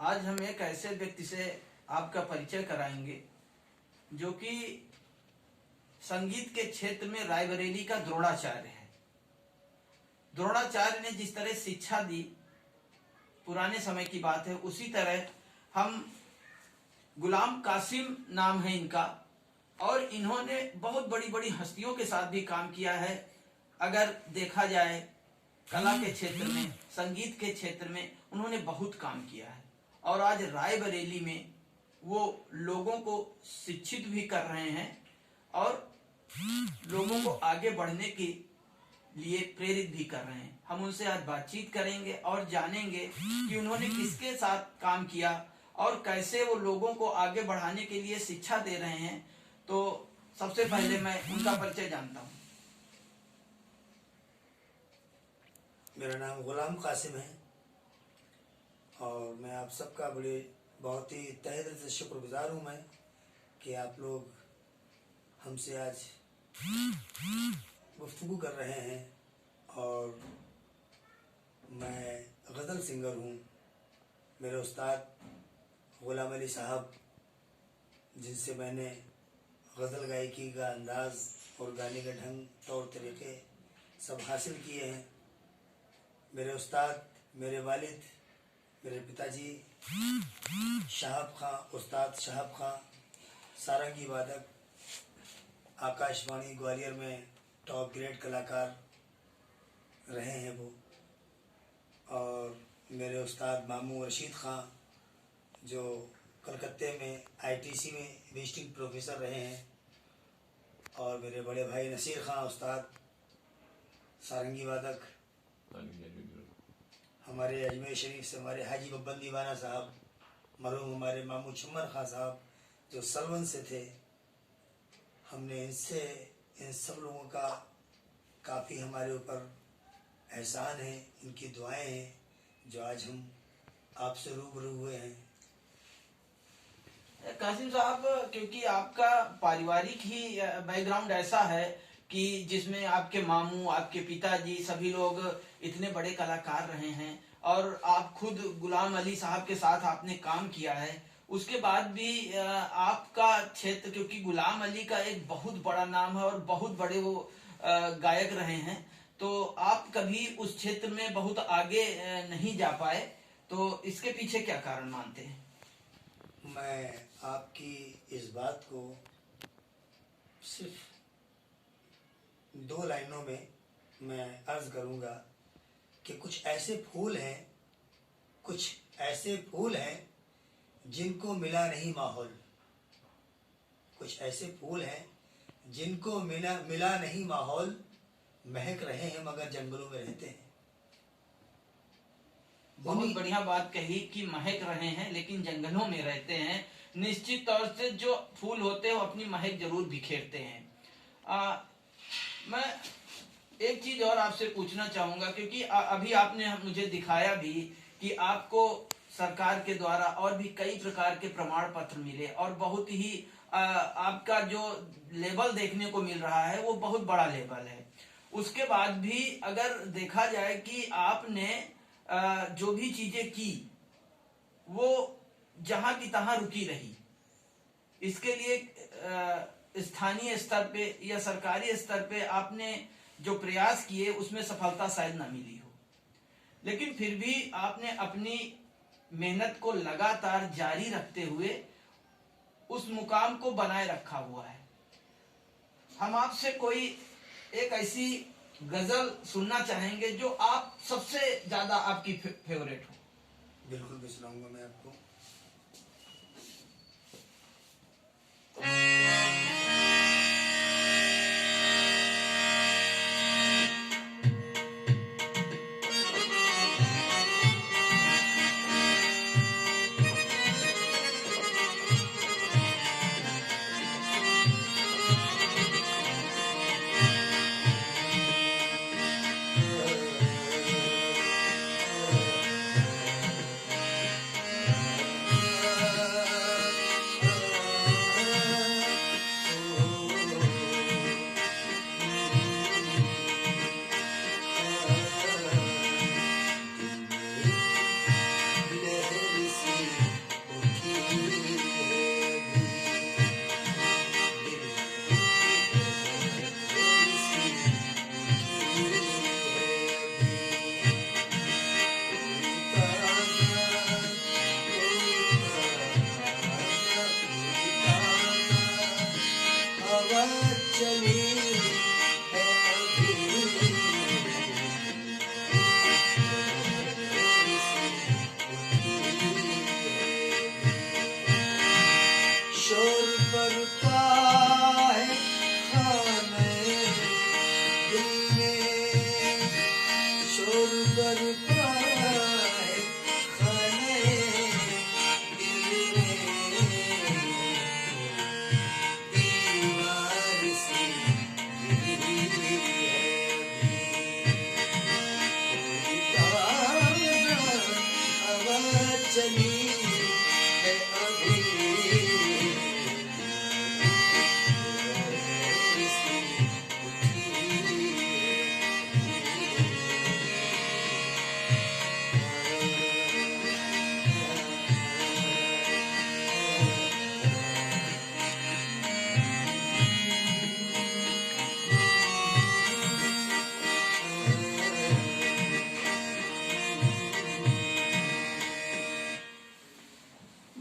आज हम एक ऐसे व्यक्ति से आपका परिचय कराएंगे जो कि संगीत के क्षेत्र में रायबरेली का द्रोणाचार्य है। द्रोणाचार्य ने जिस तरह शिक्षा दी, पुराने समय की बात है, उसी तरह हम गुलाम कासिम नाम है इनका, और इन्होंने बहुत बड़ी बड़ी हस्तियों के साथ भी काम किया है। अगर देखा जाए कला के क्षेत्र में, संगीत के क्षेत्र में उन्होंने बहुत काम किया है और आज रायबरेली में वो लोगों को शिक्षित भी कर रहे हैं और लोगों को आगे बढ़ने के लिए प्रेरित भी कर रहे हैं। हम उनसे आज बातचीत करेंगे और जानेंगे कि उन्होंने किसके साथ काम किया और कैसे वो लोगों को आगे बढ़ाने के लिए शिक्षा दे रहे हैं। तो सबसे पहले मैं उनका परिचय जानता हूँ। मेरा नाम गुलाम कासिम है और मैं आप सबका बहुत ही तहे दिल से शुक्रगुजार हूँ मैं कि आप लोग हमसे आज गुफ्तगू कर रहे हैं। और मैं गज़ल सिंगर हूँ। मेरे उस्ताद गुलाम अली साहब, जिनसे मैंने गज़ल गायकी का अंदाज़ और गाने का ढंग, तौर तरीके सब हासिल किए हैं। मेरे उस्ताद, मेरे वालिद, मेरे पिताजी शहाब खां, उस्ताद शहाब खां सारंगी वादक, आकाशवाणी ग्वालियर में टॉप ग्रेड कलाकार रहे हैं वो। और मेरे उस्ताद मामू रशीद खां, जो कलकत्ते में आईटीसी में विजिटिंग प्रोफेसर रहे हैं। और मेरे बड़े भाई नसीर खां, उस्ताद सारंगी वादक। हमारे अजमेर शरीफ से हमारे हाजी बब्बन दीवाना साहब, मरहूम हमारे मामू चुम्मन खां साहब, जो सलवन से थे। हमने इन सब लोगों का काफ़ी हमारे ऊपर एहसान है, इनकी दुआएं हैं, जो आज हम आपसे रूबरू हुए हैं। कासिम साहब, क्योंकि आपका पारिवारिक ही बैकग्राउंड ऐसा है कि जिसमें आपके मामू, आपके पिताजी, सभी लोग इतने बड़े कलाकार रहे हैं और आप खुद गुलाम अली साहब के साथ आपने काम किया है। उसके बाद भी आपका क्षेत्र, क्योंकि गुलाम अली का एक बहुत बड़ा नाम है और बहुत बड़े वो गायक रहे हैं, तो आप कभी उस क्षेत्र में बहुत आगे नहीं जा पाए, तो इसके पीछे क्या कारण मानते हैं? मैं आपकी इस बात को सिर्फ 2 लाइनों में मैं अर्ज करूंगा कि कुछ ऐसे फूल हैं जिनको मिला नहीं माहौल। कुछ ऐसे फूल हैं जिनको मिला नहीं माहौल, महक रहे हैं मगर जंगलों में रहते हैं। बहुत बढ़िया बात कही कि महक रहे हैं लेकिन जंगलों में रहते हैं। निश्चित तौर से जो फूल होते हैं वो अपनी महक जरूर बिखेरते हैं। मैं एक चीज और आपसे पूछना चाहूंगा, क्योंकि अभी आपने मुझे दिखाया भी कि आपको सरकार के द्वारा और भी कई प्रकार के प्रमाण पत्र मिले और बहुत ही आपका जो लेवल देखने को मिल रहा है वो बहुत बड़ा लेवल है। उसके बाद भी अगर देखा जाए कि आपने जो भी चीजें की वो जहां की तहां रुकी रही, इसके लिए स्थानीय स्तर पे या सरकारी स्तर पे आपने जो प्रयास किए उसमें सफलता शायद न मिली हो, लेकिन फिर भी आपने अपनी मेहनत को लगातार जारी रखते हुए उस मुकाम को बनाए रखा हुआ है। हम आपसे कोई एक ऐसी गजल सुनना चाहेंगे जो आप सबसे ज्यादा आपकी फेवरेट हो। बिल्कुल भी सुनाऊंगा मैं आपको।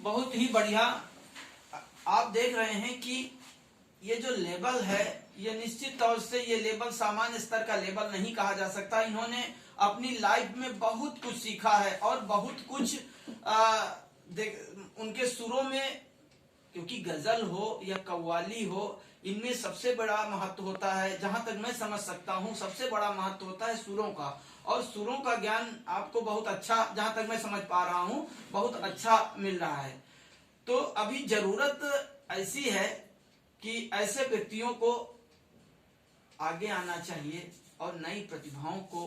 बहुत ही बढ़िया। आप देख रहे हैं कि ये जो लेबल है, ये निश्चित तौर से ये लेबल सामान्य स्तर का लेबल नहीं कहा जा सकता। इन्होंने अपनी लाइफ में बहुत कुछ सीखा है और बहुत कुछ उनके सुरों में, क्योंकि गजल हो या कव्वाली हो, इनमें सबसे बड़ा महत्व होता है, जहां तक मैं समझ सकता हूं सबसे बड़ा महत्व होता है सुरों का। और सुरों का ज्ञान आपको बहुत अच्छा, जहां तक मैं समझ पा रहा हूं, बहुत अच्छा मिल रहा है। तो अभी जरूरत ऐसी है कि ऐसे व्यक्तियों को आगे आना चाहिए और नई प्रतिभाओं को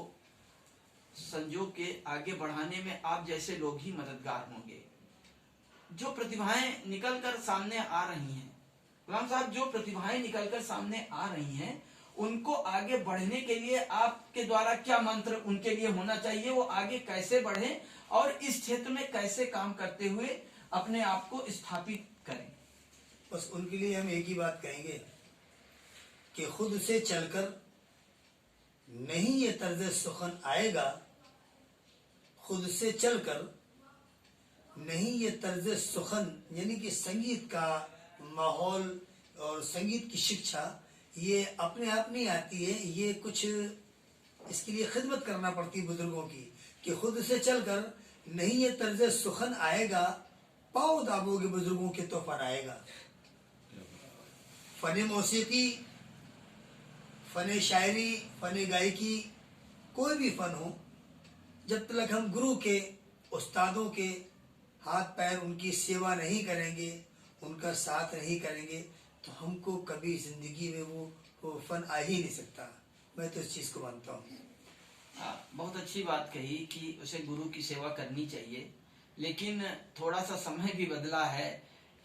संजो के आगे बढ़ाने में आप जैसे लोग ही मददगार होंगे। जो प्रतिभाएं निकलकर सामने आ रही हैं, गुलाम साहब, जो प्रतिभाएं निकलकर सामने आ रही हैं, उनको आगे बढ़ने के लिए आपके द्वारा क्या मंत्र उनके लिए होना चाहिए? वो आगे कैसे बढ़े और इस क्षेत्र में कैसे काम करते हुए अपने आप को स्थापित करें? बस उनके लिए हम एक ही बात कहेंगे कि खुद से चलकर नहीं ये तर्ज सुखन आएगा, खुद से चलकर नहीं ये तर्ज सुखन, यानी कि संगीत का माहौल और संगीत की शिक्षा ये अपने आप नहीं आती है। ये कुछ इसके लिए खिदमत करना पड़ती है बुजुर्गों की, कि खुद से चलकर नहीं ये तर्ज सुखन आएगा, पाँव दाबोगे बुजुर्गों के तो फन आएगा। फन मौसीकी, फन शायरी, फन गायकी, कोई भी फन हो, जब तक हम गुरु के, उस्तादों के हाथ पैर उनकी सेवा नहीं करेंगे, उनका साथ नहीं करेंगे, तो हमको कभी जिंदगी में वो फन आ ही नहीं सकता। मैं तो इस चीज को मानता हूँ। बहुत अच्छी बात कही कि उसे गुरु की सेवा करनी चाहिए, लेकिन थोड़ा सा समय भी बदला है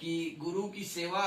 कि गुरु की सेवा